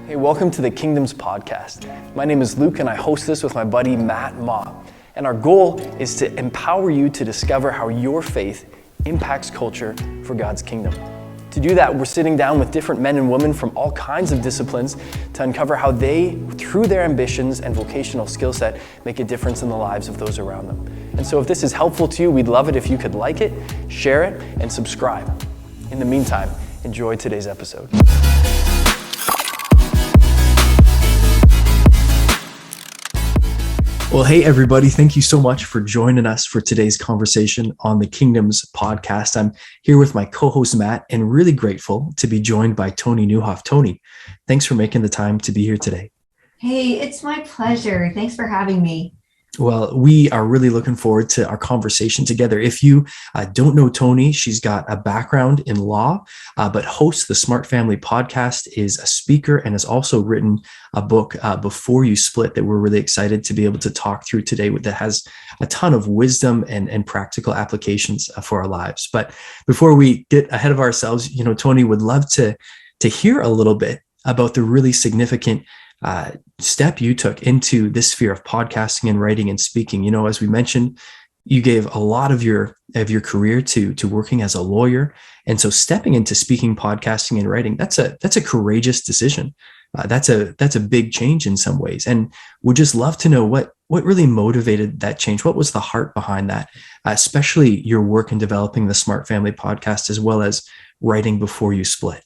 Hey, welcome to the Kingdoms Podcast. My name is Luke and I host this with my buddy Matt Ma. And our goal is to empower you to discover how your faith impacts culture for God's kingdom. To do that, we're sitting down with different men and women from all kinds of disciplines to uncover how they, through their ambitions and vocational skill set, make a difference in the lives of those around them. And so if this is helpful to you, we'd love it if you could like it, share it, and subscribe. In the meantime, enjoy today's episode. Well, hey, everybody. Thank you so much for joining us for today's conversation on the Kingdoms Podcast. I'm here with my co-host, Matt, and really grateful to be joined by Toni Nieuwhof. Toni, thanks for making the time to be here today. Hey, it's my pleasure. Thanks for having me. Well, we are really looking forward to our conversation together. If you don't know Toni, she's got a background in law, but hosts the Smart Family Podcast, is a speaker, and has also written a book, Before You Split, that we're really excited to be able to talk through today, that has a ton of wisdom and practical applications for our lives. But before we get ahead of ourselves, Toni, would love to hear a little bit about the really significant step you took into this sphere of podcasting and writing and speaking. As we mentioned, you gave a lot of your career to working as a lawyer, and so stepping into speaking, podcasting, and writing, that's a courageous decision. That's a big change in some ways, and would just love to know what really motivated that change. What was the heart behind that, especially your work in developing the Smart Family Podcast as well as writing Before You Split?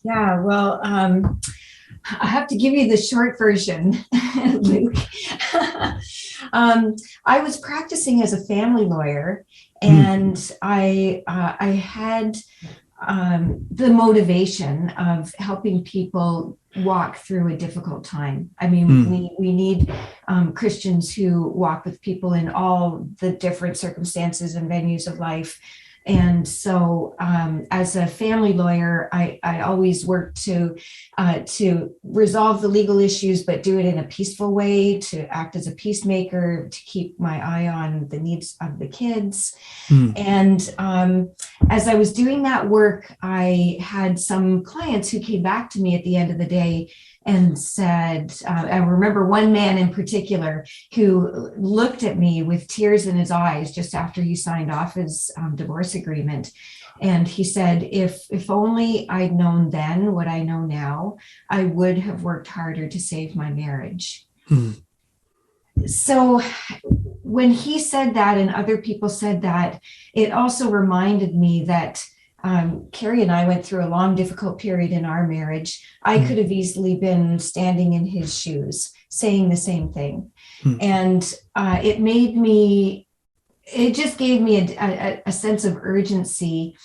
Yeah, well, I have to give you the short version, Luke. I was practicing as a family lawyer, and I had the motivation of helping people walk through a difficult time. I mean, we need Christians who walk with people in all the different circumstances and venues of life. And so as a family lawyer, I always work to resolve the legal issues, but do it in a peaceful way, to act as a peacemaker, to keep my eye on the needs of the kids. And as I was doing that work, I had some clients who came back to me at the end of the day and said, I remember one man in particular who looked at me with tears in his eyes just after he signed off his divorce agreement. And he said, if only I'd known then what I know now, I would have worked harder to save my marriage. So when he said that and other people said that, it also reminded me that Carrie and I went through a long, difficult period in our marriage. I could have easily been standing in his shoes, saying the same thing. And it just gave me a sense of urgency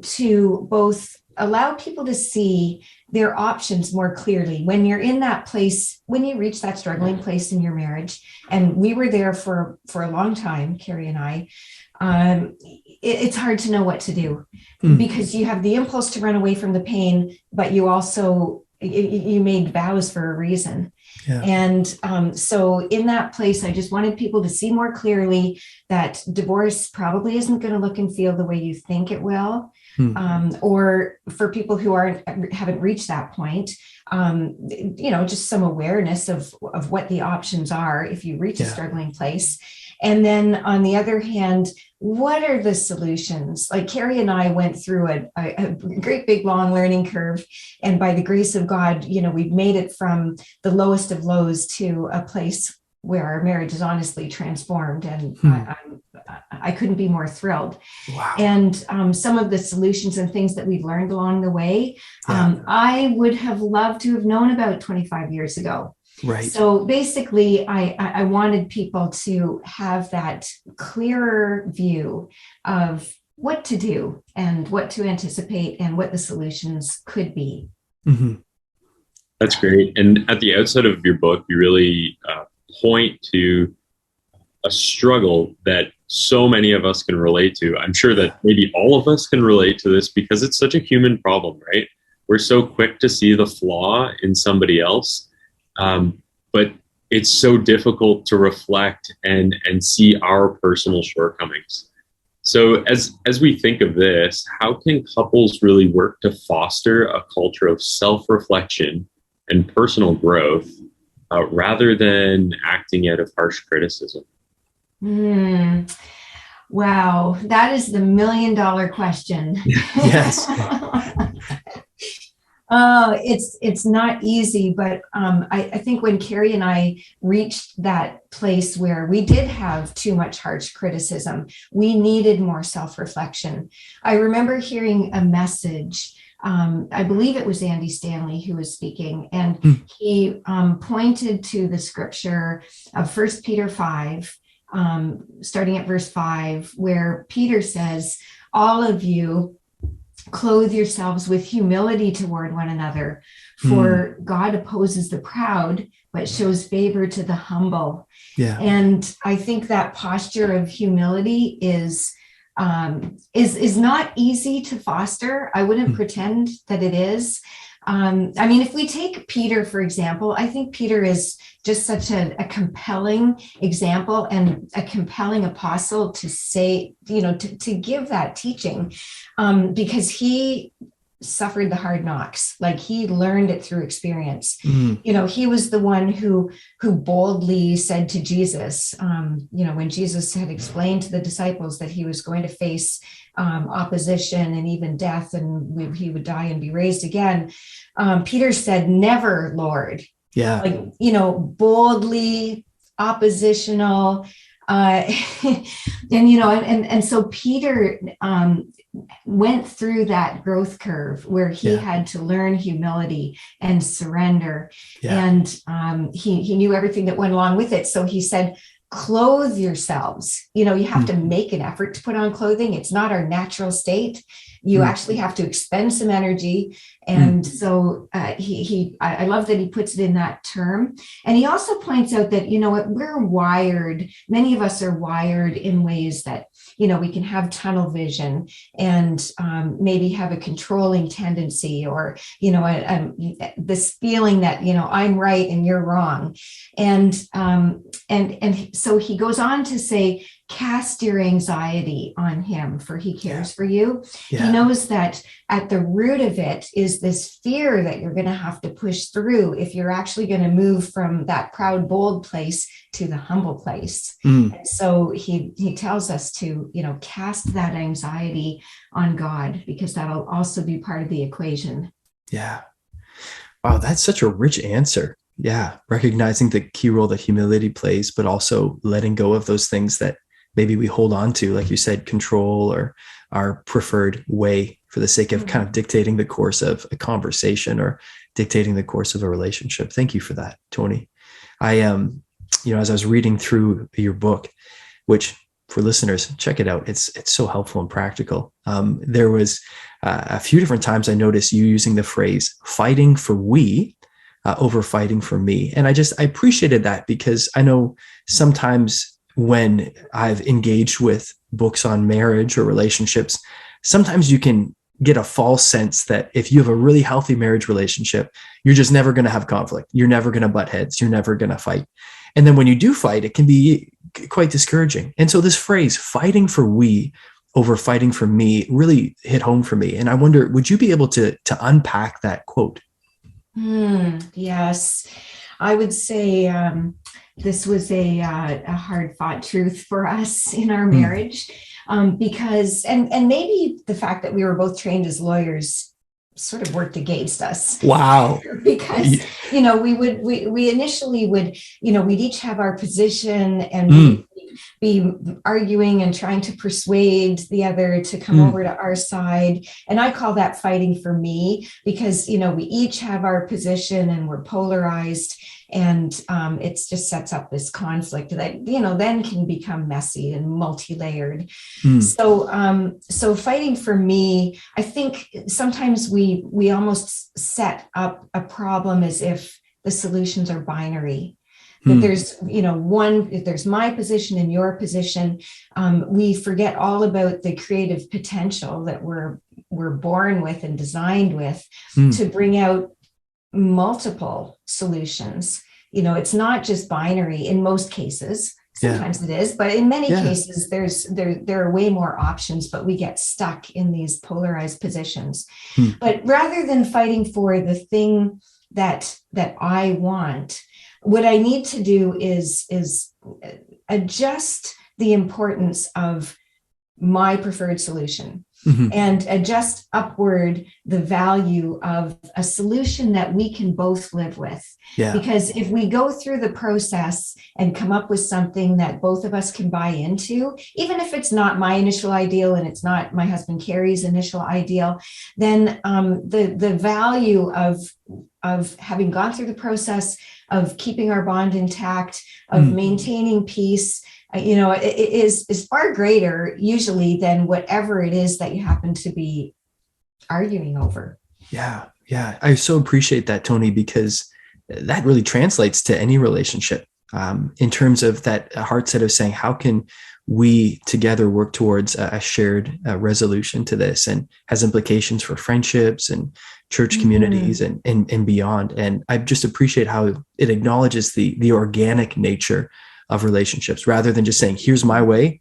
to both allow people to see their options more clearly. When you're in that place, when you reach that struggling place in your marriage, and we were there for a long time, Carrie and I, it's hard to know what to do because you have the impulse to run away from the pain, but you also, you made vows for a reason. Yeah. And so in that place, I just wanted people to see more clearly that divorce probably isn't going to look and feel the way you think it will. Or for people who haven't reached that point, just some awareness of what the options are if you reach a struggling place. And then on the other hand, what are the solutions? Like Carrie and I went through a great big long learning curve. And by the grace of God, we've made it from the lowest of lows to a place where our marriage is honestly transformed. And I couldn't be more thrilled. Wow. And some of the solutions and things that we've learned along the way, I would have loved to have known about 25 years ago. Right. So basically, I wanted people to have that clearer view of what to do and what to anticipate and what the solutions could be. That's great. And at the outset of your book, you really point to a struggle that so many of us can relate to. I'm sure that maybe all of us can relate to this because it's such a human problem, right? We're so quick to see the flaw in somebody else. But it's so difficult to reflect and see our personal shortcomings. So as we think of this, how can couples really work to foster a culture of self-reflection and personal growth rather than acting out of harsh criticism? Wow, that is the $1,000,000 question. Yes. It's not easy, but I think when Carrie and I reached that place where we did have too much harsh criticism, we needed more self-reflection. I remember hearing a message. I believe it was Andy Stanley who was speaking, and he pointed to the scripture of 1 Peter 5, starting at verse 5, where Peter says, all of you clothe yourselves with humility toward one another, for God opposes the proud, but shows favor to the humble. Yeah. And I think that posture of humility is not easy to foster. I wouldn't pretend that it is. I mean, if we take Peter, for example, I think Peter is just such a compelling example and a compelling apostle to say, to give that teaching, because he suffered the hard knocks. Like, he learned it through experience. He was the one who boldly said to Jesus, when Jesus had explained to the disciples that he was going to face opposition and even death, and he would die and be raised again, Peter said, "Never, Lord." Yeah. Boldly oppositional, and so Peter went through that growth curve where he had to learn humility and surrender, and he knew everything that went along with it. So he said, clothe yourselves. You have to make an effort to put on clothing. It's not our natural state. You actually have to expend some energy. And so I love that he puts it in that term. And he also points out that, we're wired, many of us are wired in ways that, we can have tunnel vision and maybe have a controlling tendency, or, this feeling that, I'm right and you're wrong. And so he goes on to say, cast your anxiety on him, for he cares for you. He knows that at the root of it is this fear that you're going to have to push through if you're actually going to move from that proud, bold place to the humble place. And so he tells us to, cast that anxiety on God, because that'll also be part of the equation. Yeah. Wow, that's such a rich answer. Yeah. Recognizing the key role that humility plays, but also letting go of those things that maybe we hold on to, like you said, control or our preferred way for the sake of kind of dictating the course of a conversation or dictating the course of a relationship. Thank you for that, Toni. I as I was reading through your book, which for listeners, check it out. It's so helpful and practical. There was a few different times I noticed you using the phrase "fighting for we" over "fighting for me," and I appreciated that, because I know sometimes when I've engaged with books on marriage or relationships, sometimes you can get a false sense that if you have a really healthy marriage relationship, you're just never going to have conflict. You're never going to butt heads. You're never going to fight. And then when you do fight, it can be quite discouraging. And so this phrase, fighting for we over fighting for me, really hit home for me. And I wonder, would you be able to unpack that quote? Yes, I would say this was a hard fought truth for us in our marriage, because, and maybe the fact that we were both trained as lawyers sort of worked against us. Wow. Because, we initially would, we'd each have our position, and we'd be arguing and trying to persuade the other to come over to our side. And I call that fighting for me, because, we each have our position and we're polarized. And it just sets up this conflict that, then can become messy and multi-layered. So fighting for me, I think sometimes we almost set up a problem as if the solutions are binary. That there's, if there's my position and your position, we forget all about the creative potential that we're born with and designed with to bring out multiple solutions. It's not just binary in most cases. Sometimes it is, but in many Yeah. cases, there are way more options, but we get stuck in these polarized positions. But rather than fighting for the thing that I want, what I need to do is adjust the importance of my preferred solution and adjust upward the value of a solution that we can both live with. Yeah. Because if we go through the process and come up with something that both of us can buy into, even if it's not my initial ideal and it's not my husband Carrie's initial ideal, then the value of having gone through the process of keeping our bond intact, of maintaining peace, it is far greater usually than whatever it is that you happen to be arguing over. Yeah. Yeah. I so appreciate that, Toni, because that really translates to any relationship in terms of that heart set of saying, how can we together work towards a shared resolution to this, and has implications for friendships and church communities and beyond. And I just appreciate how it acknowledges the organic nature of relationships, rather than just saying, here's my way,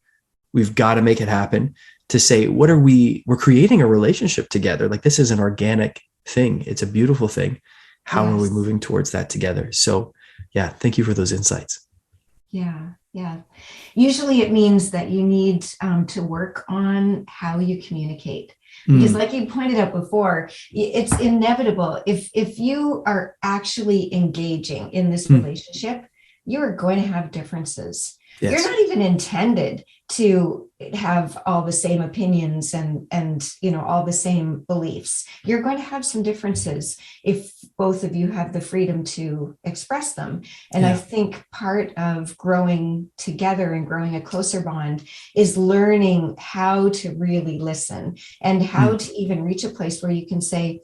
we've got to make it happen, to say, we're creating a relationship together. Like, this is an organic thing. It's a beautiful thing. How are we moving towards that together? So yeah, thank you for those insights. Yeah. Usually it means that you need to work on how you communicate. Because like you pointed out before, it's inevitable. If you are actually engaging in this relationship, you are going to have differences. Yes. You're not even intended to have all the same opinions and all the same beliefs. You're going to have some differences if both of you have the freedom to express them. And I think part of growing together and growing a closer bond is learning how to really listen, and how to even reach a place where you can say,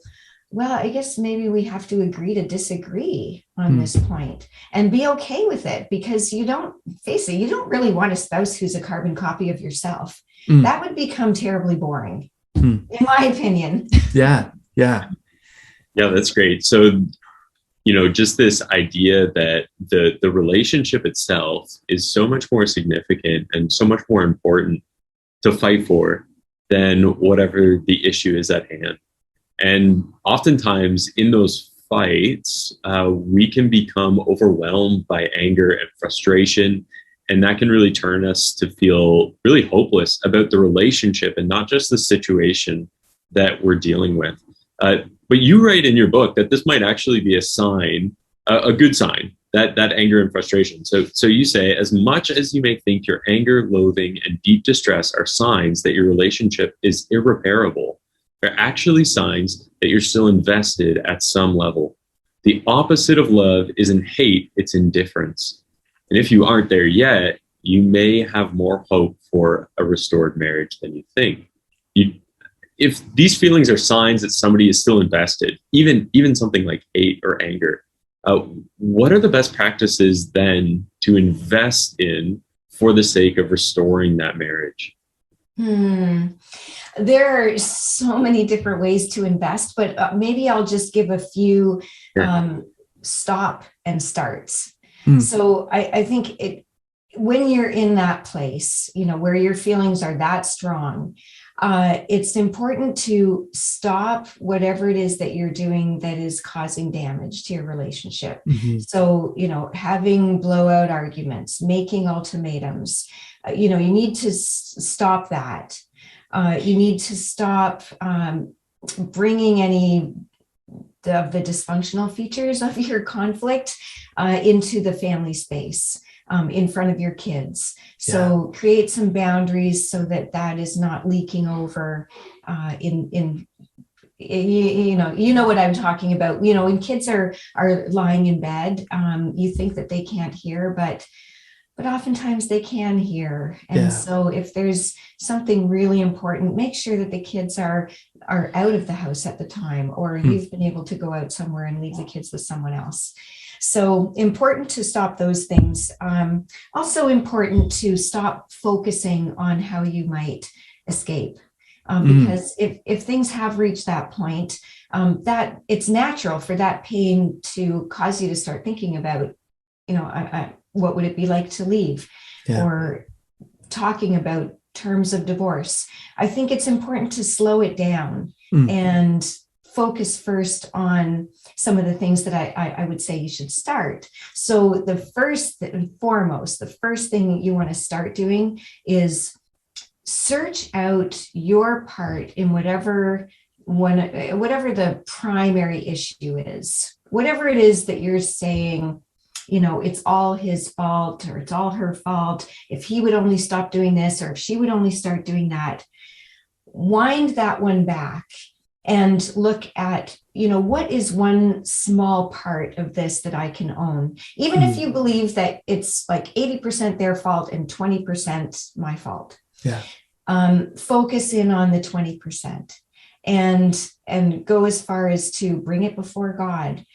well, I guess maybe we have to agree to disagree on this point, and be okay with it, because you don't really want a spouse who's a carbon copy of yourself. That would become terribly boring, in my opinion. Yeah, that's great. So, just this idea that the relationship itself is so much more significant and so much more important to fight for than whatever the issue is at hand. And oftentimes in those fights, we can become overwhelmed by anger and frustration. And that can really turn us to feel really hopeless about the relationship and not just the situation that we're dealing with. But you write in your book that this might actually be a sign, a good sign, that anger and frustration. So you say, as much as you may think your anger, loathing, and deep distress are signs that your relationship is irreparable, they're actually signs that you're still invested at some level. The opposite of love isn't hate, it's indifference. And if you aren't there yet, you may have more hope for a restored marriage than you think. If these feelings are signs that somebody is still invested, even something like hate or anger, what are the best practices then to invest in for the sake of restoring that marriage? There are so many different ways to invest, but maybe I'll just give a few stop and starts. So I think when you're in that place, where your feelings are that strong, it's important to stop whatever it is that you're doing that is causing damage to your relationship. So, having blowout arguments, making ultimatums, you need to stop that. You need to stop bringing any of the dysfunctional features of your conflict into the family space in front of your kids. So create some boundaries so that is not leaking over in what I'm talking about. When kids are lying in bed, you think that they can't hear, but oftentimes they can hear. And so if there's something really important, make sure that the kids are out of the house at the time, or you've been able to go out somewhere and leave the kids with someone else. So important to stop those things. Also important to stop focusing on how you might escape. Because if things have reached that point, that it's natural for that pain to cause you to start thinking about, what would it be like to leave? Yeah. Or talking about terms of divorce. I think it's important to slow it down and focus first on some of the things that I would say you should start. So the first and foremost, the first thing you want to start doing is search out your part in whatever the primary issue is, whatever it is that you're saying, it's all his fault or it's all her fault. If he would only stop doing this, or if she would only start doing that, wind that one back and look at, what is one small part of this that I can own? Even if you believe that it's like 80% their fault and 20% my fault. Yeah. Focus in on the 20% and go as far as to bring it before God.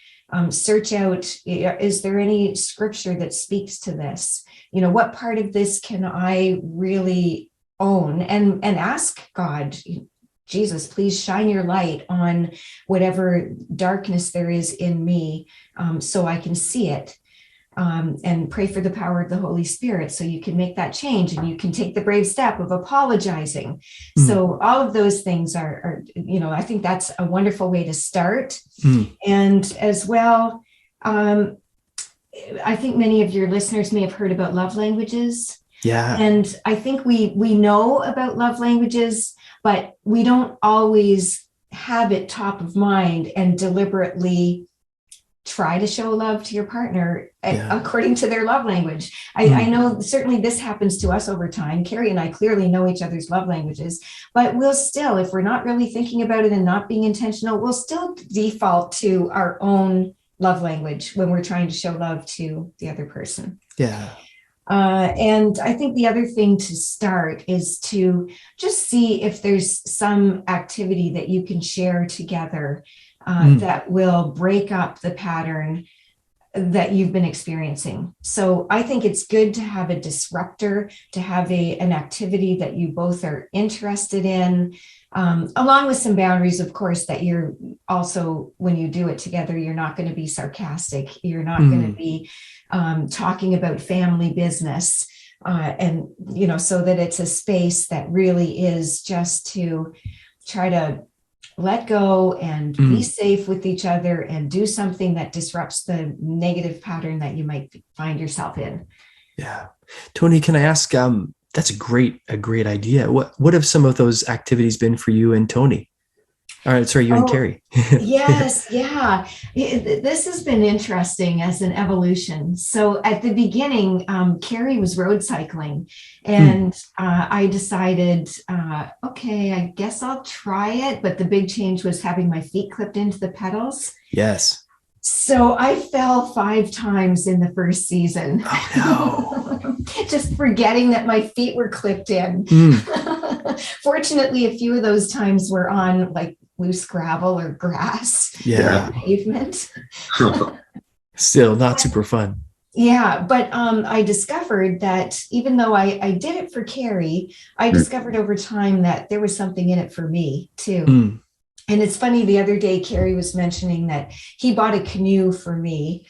Search out, is there any scripture that speaks to this? What part of this can I really own? And ask God, Jesus, please shine your light on whatever darkness there is in me, so I can see it. And pray for the power of the Holy Spirit so you can make that change and you can take the brave step of apologizing. So all of those things are, I think that's a wonderful way to start. And as well, I think many of your listeners may have heard about love languages. Yeah. And I think we know about love languages, but we don't always have it top of mind and deliberately try to show love to your partner according to their love language. I know certainly this happens to us over time. Carrie and I clearly know each other's love languages, but we'll still, if we're not really thinking about it and not being intentional, we'll still default to our own love language when we're trying to show love to the other person. Yeah. And I think the other thing to start is to just see if there's some activity that you can share together that will break up the pattern that you've been experiencing. So I think it's good to have a disruptor, to have an activity that you both are interested in, along with some boundaries, of course, that you're also, when you do it together, you're not going to be sarcastic. You're not going to be talking about family business. And, so that it's a space that really is just to try to let go and be safe with each other and do something that disrupts the negative pattern that you might find yourself in. Yeah. Toni, can I ask, that's a great idea. What have some of those activities been for you and Toni? All right, sorry, you and Carrie. Yes, yeah. This has been interesting as an evolution. So at the beginning, Carrie was road cycling, and I decided, okay, I guess I'll try it. But the big change was having my feet clipped into the pedals. Yes. So I fell 5 times in the first season. Oh, no. Just forgetting that my feet were clipped in. Fortunately, a few of those times were on like loose gravel or grass, pavement. Still not super fun. Yeah, but I discovered that even though I did it for Carrie, I discovered over time that there was something in it for me too. And it's funny, the other day, Carrie was mentioning that he bought a canoe for me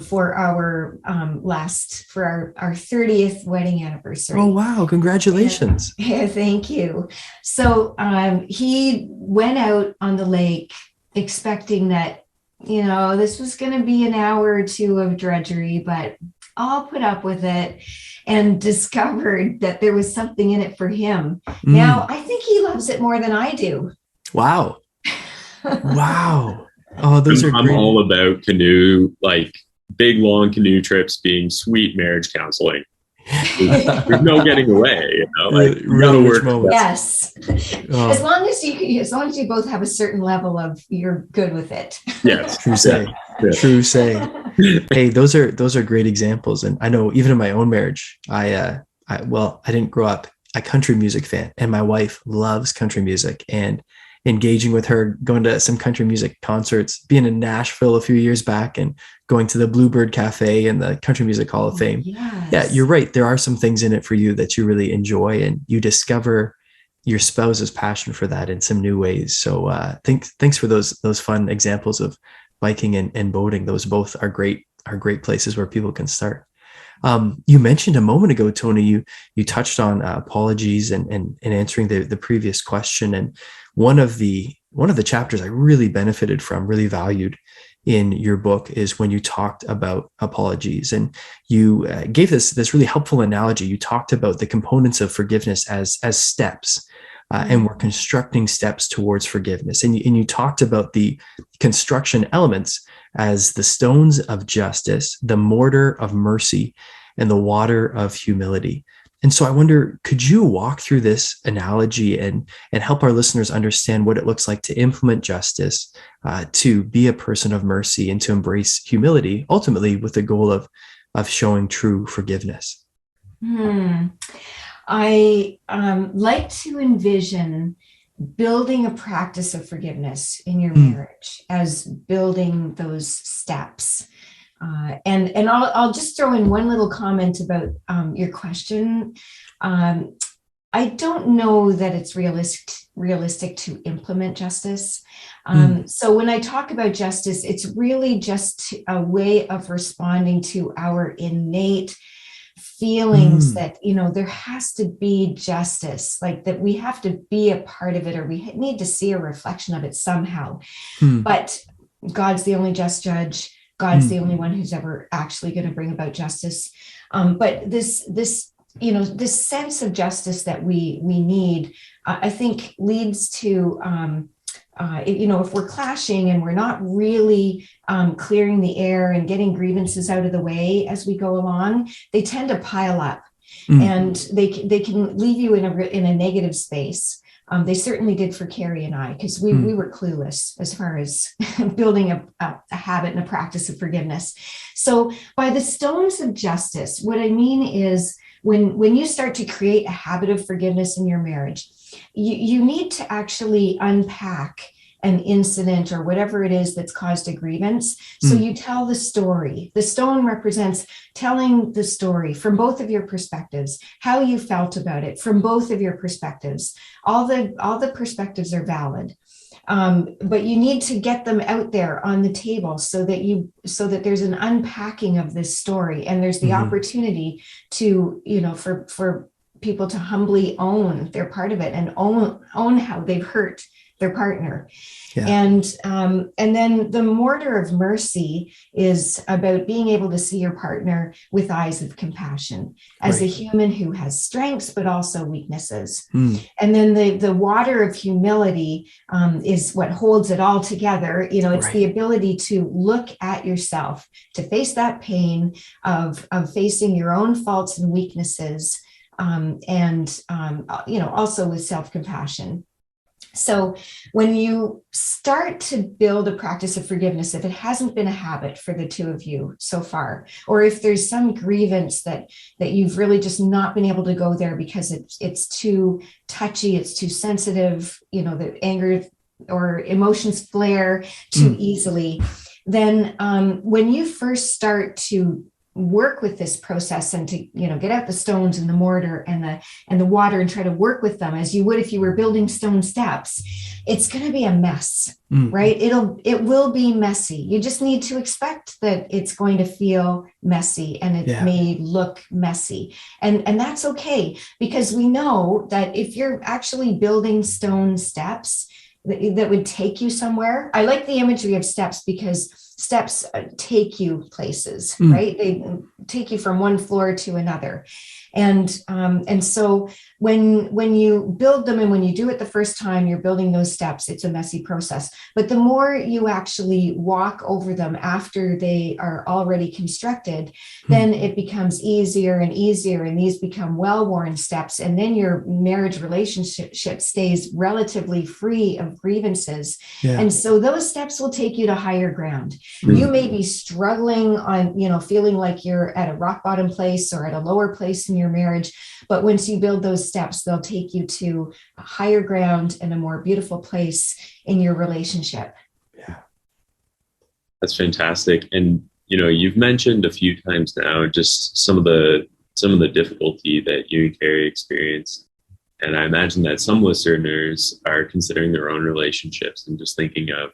for our our 30th wedding anniversary. Oh, wow. Congratulations. Yeah, thank you. So he went out on the lake expecting that, this was going to be an hour or two of drudgery, but I'll put up with it, and discovered that there was something in it for him. Now, I think he loves it more than I do. Wow. Wow. Oh, those are great. I'm all about canoe, like big long canoe trips being sweet marriage counseling. There's no getting away, like you gotta work. Yes. As long as you both have a certain level of, you're good with it. Yes. True say. True say. Hey, those are great examples. And I know even in my own marriage, I didn't grow up a country music fan, and my wife loves country music, and engaging with her, going to some country music concerts, being in Nashville a few years back and going to the Bluebird Cafe and the Country Music Hall of Fame. Yes. Yeah, you're right. There are some things in it for you that you really enjoy, and you discover your spouse's passion for that in some new ways. So thanks for those fun examples of biking and boating. Those both are great places where people can start. You mentioned a moment ago, Toni, you touched on apologies and answering the previous question. And one of the chapters I really benefited from, really valued in your book, is when you talked about apologies, and you gave this really helpful analogy. You talked about the components of forgiveness as steps. And we're constructing steps towards forgiveness. And you talked about the construction elements as the stones of justice, the mortar of mercy, and the water of humility. And so I wonder, could you walk through this analogy and help our listeners understand what it looks like to implement justice, to be a person of mercy, and to embrace humility, ultimately with the goal of showing true forgiveness? I like to envision building a practice of forgiveness in your marriage as building those steps. And I'll just throw in one little comment about your question. I don't know that it's realistic to implement justice. So when I talk about justice, it's really just a way of responding to our innate feelings that, there has to be justice, like that we have to be a part of it, or we need to see a reflection of it somehow. But God's the only just judge. God's the only one who's ever actually going to bring about justice. But this sense of justice that we need, I think leads to, if we're clashing and we're not really clearing the air and getting grievances out of the way as we go along, they tend to pile up, and they can leave you in a negative space. They certainly did for Carrie and I, because we were clueless as far as building a habit and a practice of forgiveness. So by the stones of justice, what I mean is when you start to create a habit of forgiveness in your marriage, you need to actually unpack an incident or whatever it is that's caused a grievance. So you tell the story. The stone represents telling the story from both of your perspectives, how you felt about it from both of your perspectives. All the perspectives are valid. But you need to get them out there on the table so that there's an unpacking of this story, and there's the opportunity to, for people to humbly own their part of it and own how they've hurt their partner. Yeah. And then the mortar of mercy is about being able to see your partner with eyes of compassion as a human who has strengths, but also weaknesses. And then the water of humility is what holds it all together. It's the ability to look at yourself, to face that pain of facing your own faults and weaknesses, and also with self-compassion. So when you start to build a practice of forgiveness, if it hasn't been a habit for the two of you so far, or if there's some grievance that you've really just not been able to go there because it's too touchy, it's too sensitive, the anger or emotions flare too easily, then when you first start to work with this process and to get out the stones and the mortar and the water and try to work with them as you would if you were building stone steps, it's going to be a mess, right? It will be messy. You just need to expect that it's going to feel messy, and it may look messy, and that's okay, because we know that if you're actually building stone steps that would take you somewhere. I like the imagery of steps because steps take you places, right? They take you from one floor to another. And so when you build them and when you do it the first time, you're building those steps, it's a messy process. But the more you actually walk over them after they are already constructed, then it becomes easier and easier. And these become well-worn steps. And then your marriage relationship stays relatively free of grievances. Yeah. And so those steps will take you to higher ground. You may be struggling on, feeling like you're at a rock bottom place or at a lower place in your marriage. But once you build those steps, they'll take you to a higher ground and a more beautiful place in your relationship. Yeah. That's fantastic. And, you've mentioned a few times now, just some of the difficulty that you and Carrie experienced. And I imagine that some listeners are considering their own relationships and just thinking of,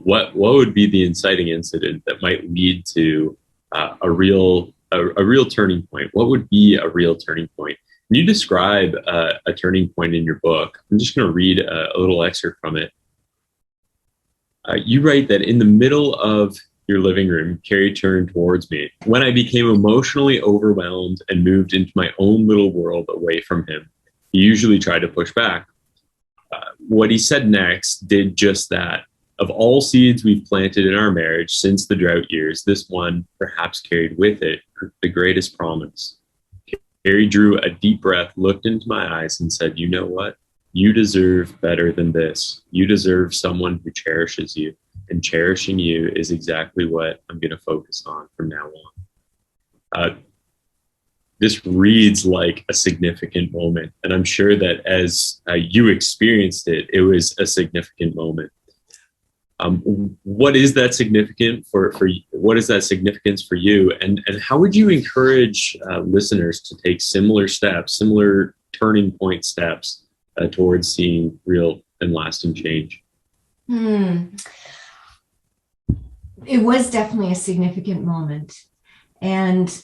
what would be the inciting incident that might lead to a real a real turning point. What would be a real turning point? Can you describe a turning point in your book? I'm just going to read a little excerpt from it. You write that in the middle of your living room, Carrie turned towards me. When I became emotionally overwhelmed and moved into my own little world away from him, he usually tried to push back. What he said next did just that. Of all seeds we've planted in our marriage since the drought years, this one perhaps carried with it the greatest promise. Carrie drew a deep breath, looked into my eyes, and said, "You know what? You deserve better than this. You deserve someone who cherishes you. And cherishing you is exactly what I'm going to focus on from now on." This reads like a significant moment. And I'm sure that as you experienced it, it was a significant moment. What is that significant for what is that significance for you? And how would you encourage listeners to take similar steps, similar turning point steps towards seeing real and lasting change? It was definitely a significant moment. And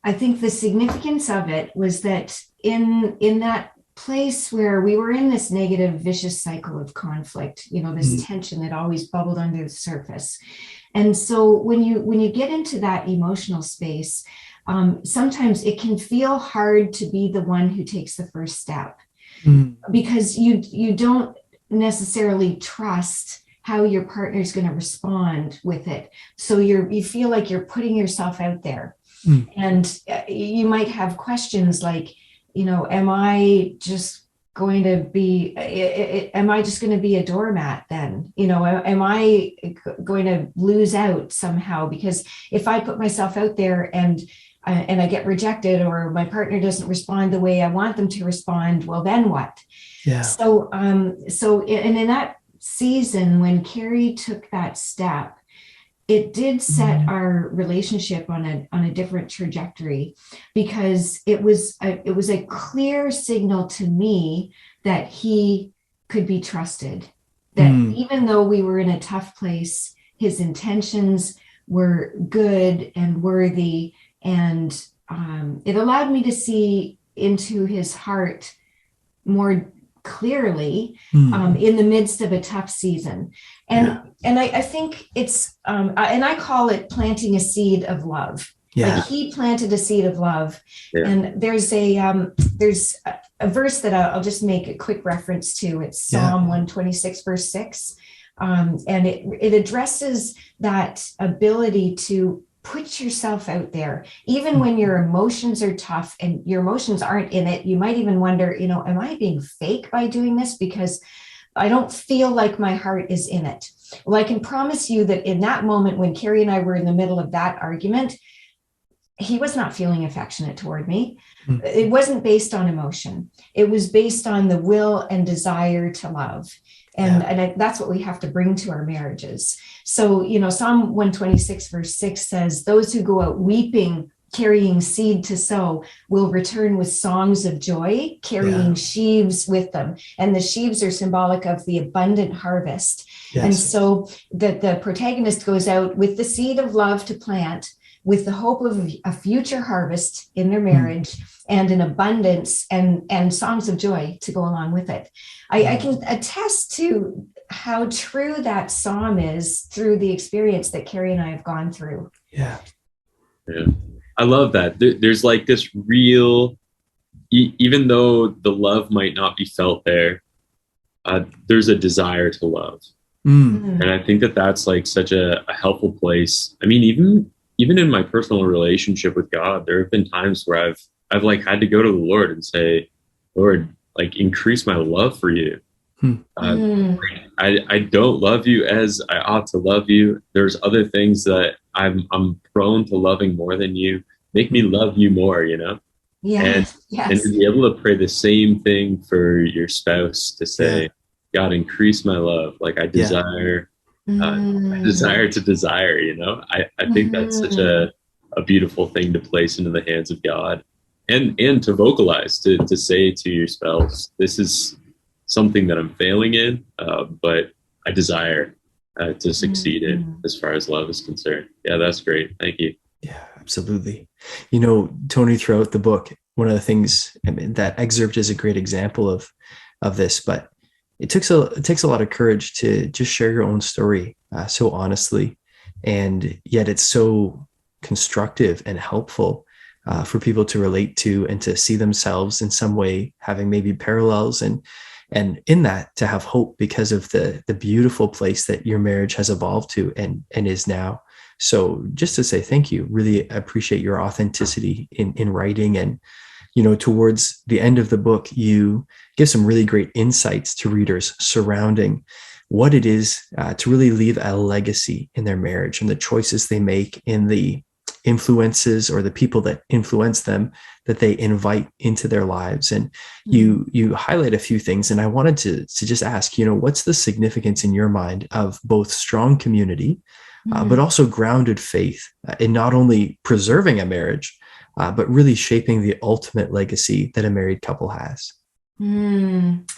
I think the significance of it was that in that place where we were in this negative, vicious cycle of conflict, this tension that always bubbled under the surface. And so when you get into that emotional space, sometimes it can feel hard to be the one who takes the first step because you don't necessarily trust how your partner is going to respond with it. So you feel like you're putting yourself out there. And you might have questions like, am I just going to be a doormat then? Am I going to lose out somehow? Because if I put myself out there and I get rejected, or my partner doesn't respond the way I want them to respond, well, then what? Yeah. So in that season, when Carrie took that step, it did set our relationship on a different trajectory, because it was a clear signal to me that he could be trusted, that even though we were in a tough place, his intentions were good and worthy, and it allowed me to see into his heart more clearly in the midst of a tough season. And I think it's and I call it planting a seed of love. Yeah. Like he planted a seed of love. Yeah. And there's a verse that I'll just make a quick reference to. It's Psalm 126 verse 6. And it addresses that ability to put yourself out there, even when your emotions are tough and your emotions aren't in it. You might even wonder, am I being fake by doing this? Because I don't feel like my heart is in it. Well, I can promise you that in that moment when Carrie and I were in the middle of that argument, he was not feeling affectionate toward me. It wasn't based on emotion. It was based on the will and desire to love. And that's what we have to bring to our marriages. So, Psalm 126 verse 6 says, "Those who go out weeping, carrying seed to sow, will return with songs of joy, carrying sheaves with them." And the sheaves are symbolic of the abundant harvest. Yes. And so the protagonist goes out with the seed of love to plant, with the hope of a future harvest in their marriage and an abundance and songs of joy to go along with it. I can attest to how true that psalm is through the experience that Carrie and I have gone through. Yeah. I love that. There's like this real, even though the love might not be felt there, there's a desire to love. And I think that that's like such a helpful place. I mean, even in my personal relationship with God, there have been times where I've like had to go to the Lord and say, "Lord, like increase my love for you. I don't love you as I ought to love you. There's other things that I'm prone to loving more than you. Make me love you more, Yes. And to be able to pray the same thing for your spouse, to say, "God, increase my love. Like I desire, I desire to desire." I think that's such a beautiful thing to place into the hands of God, and to vocalize, to say to your spouse, "This is something that I'm failing in, but I desire to succeed in as far as love is concerned." Yeah, that's great. Thank you. Yeah, absolutely. You know, Tony, throughout the book, one of the things, I mean, that excerpt is a great example of this, but it takes a lot of courage to just share your own story so honestly, and yet it's so constructive and helpful for people to relate to and to see themselves in some way having maybe parallels, and in that to have hope because of the beautiful place that your marriage has evolved to and is now. So just to say thank you, really appreciate your authenticity in writing. And, you know, towards the end of the book, you give some really great insights to readers surrounding what it is to really leave a legacy in their marriage and the choices they make, in the influences or the people that influence them that they invite into their lives. And you highlight a few things, and I wanted to just ask, you know, what's the significance in your mind of both strong community but also grounded faith in not only preserving a marriage but really shaping the ultimate legacy that a married couple has? Mm.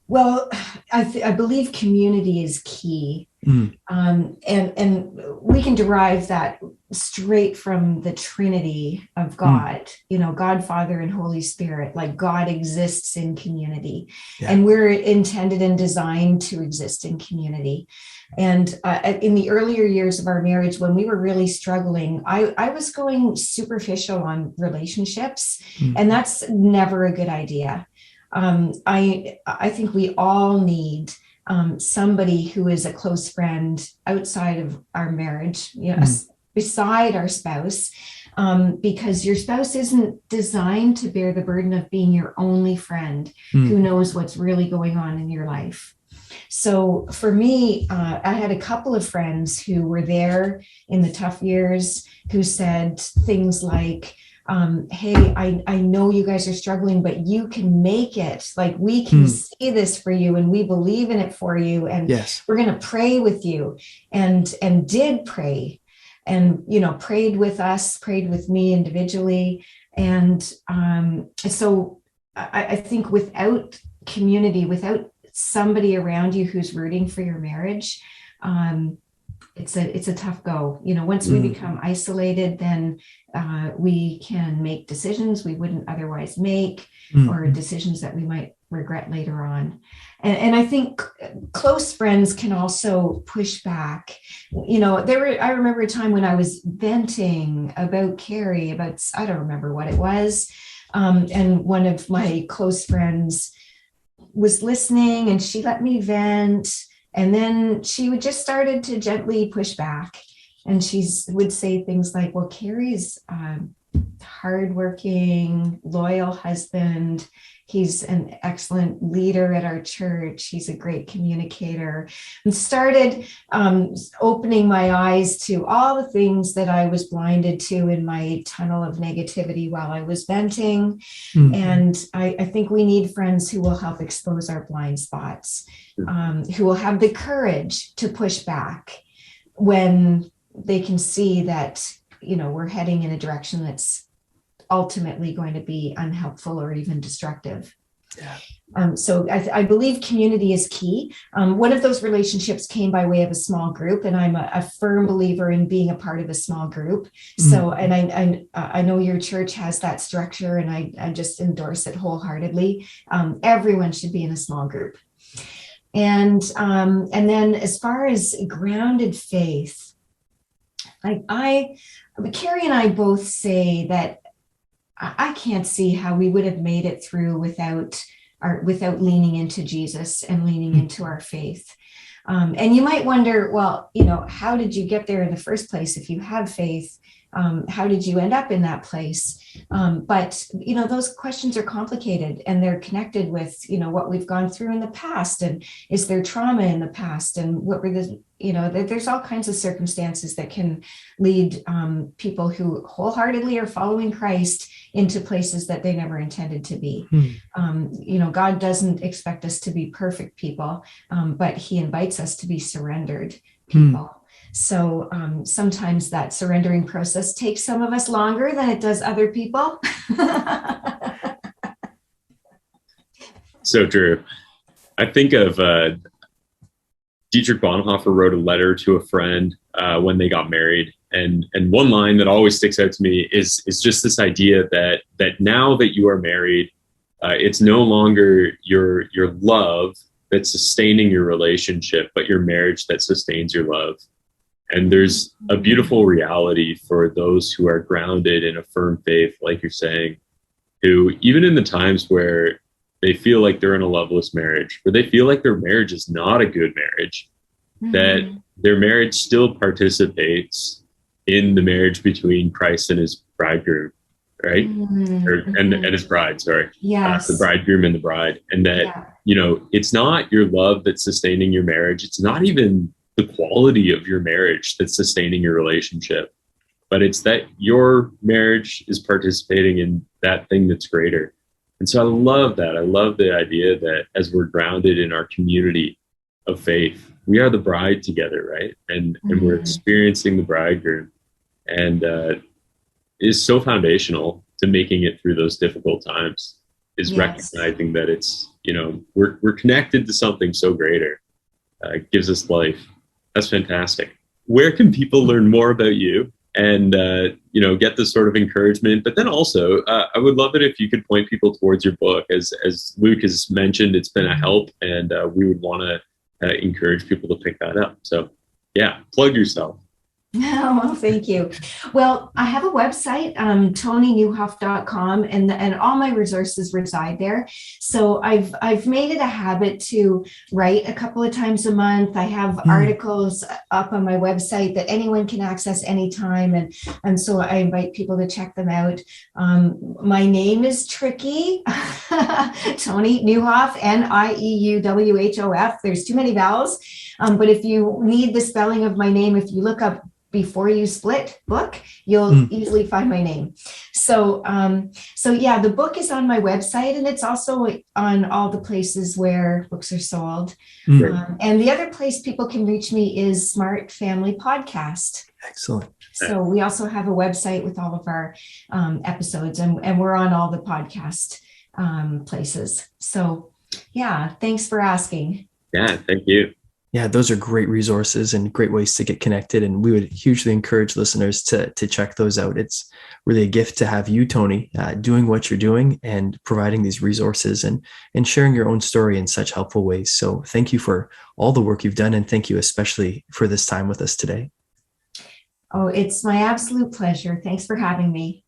Well, I believe community is key. Mm, And we can derive that straight from the Trinity of mm, God, you know, God, Father, and Holy Spirit. Like, God exists in community, yeah. and we're intended and designed to exist in community. And in the earlier years of our marriage, when we were really struggling, I was going superficial on relationships, Mm, and that's never a good idea. I think we all need somebody who is a close friend outside of our marriage, you know, mm, beside our spouse, because your spouse isn't designed to bear the burden of being your only friend who mm, knows what's really going on in your life. So for me, I had a couple of friends who were there in the tough years, who said things like, hey, I know you guys are struggling, but you can make it. Like, we can mm. see this for you, and we believe in it for you, and Yes. we're going to pray with you. And did pray, and, you know, prayed with us, prayed with me individually. And so I think without community, without somebody around you who's rooting for your marriage, it's a tough go. You know, once we Mm, become isolated, then we can make decisions we wouldn't otherwise make, or mm, decisions that we might regret later on. And I think close friends can also push back. You know, I remember a time when I was venting about Carrie, about, I don't remember what it was. And one of my close friends was listening, and she let me vent. And then she would just started to gently push back. And she would say things like, well, Carrie's hardworking, loyal husband. He's an excellent leader at our church. He's a great communicator. And started opening my eyes to all the things that I was blinded to in my tunnel of negativity while I was venting. mm, And I think we need friends who will help expose our blind spots, who will have the courage to push back when they can see that, you know, we're heading in a direction that's ultimately going to be unhelpful or even destructive. yeah. So I believe community is key. One of those relationships came by way of a small group, and I'm a firm believer in being a part of a small group. So, Mm, and I know your church has that structure, and I just endorse it wholeheartedly. Everyone should be in a small group. And then as far as grounded faith, Carrie and I both say that I can't see how we would have made it through without leaning into Jesus and leaning mm, into our faith. And you might wonder, well, you know, how did you get there in the first place? If you have faith, how did you end up in that place? But, you know, those questions are complicated, and they're connected with, you know, what we've gone through in the past, and is there trauma in the past, and what were the, you know, there's all kinds of circumstances that can lead people who wholeheartedly are following Christ into places that they never intended to be. mm, You know, God doesn't expect us to be perfect people, but he invites us to be surrendered mm. people. So sometimes that surrendering process takes some of us longer than it does other people. So true. I think of Dietrich Bonhoeffer wrote a letter to a friend when they got married. And one line that always sticks out to me is just this idea that now that you are married, it's no longer your love that's sustaining your relationship, but your marriage that sustains your love. And there's a beautiful reality for those who are grounded in a firm faith, like you're saying, who even in the times where they feel like they're in a loveless marriage, where they feel like their marriage is not a good marriage, that their marriage still participates in the marriage between Christ and his bridegroom, right? And his bride, sorry. Yes. The bridegroom and the bride. And that, it's not your love that's sustaining your marriage. It's not even the quality of your marriage that's sustaining your relationship, but it's that your marriage is participating in that thing that's greater. And so I love that. I love the idea that as we're grounded in our community of faith, we are the bride together, right? And we're experiencing the bridegroom, and is so foundational to making it through those difficult times, is recognizing that it's, we're connected to something so greater. It gives us life. That's fantastic. Where can people learn more about you and, get this sort of encouragement? But then also, I would love it if you could point people towards your book. As Luke has mentioned, it's been a help, and we would want to encourage people to pick that up. So yeah, plug yourself. Oh, well, thank you. Well, I have a website, ToniNieuwhof.com, and all my resources reside there. So I've made it a habit to write a couple of times a month. I have articles up on my website that anyone can access anytime, and so I invite people to check them out. My name is tricky, Toni Nieuwhof, Nieuwhof. There's too many vowels, but if you need the spelling of my name, if you look up Before You Split book, you'll easily find my name. So yeah, the book is on my website, and it's also on all the places where books are sold. And the other place people can reach me is Smart Family Podcast. Excellent. So we also have a website with all of our episodes, and we're on all the podcast places. So yeah, thanks for asking. Yeah, thank you. Yeah, those are great resources and great ways to get connected. And we would hugely encourage listeners to check those out. It's really a gift to have you, Toni, doing what you're doing and providing these resources and sharing your own story in such helpful ways. So thank you for all the work you've done. And thank you especially for this time with us today. Oh, it's my absolute pleasure. Thanks for having me.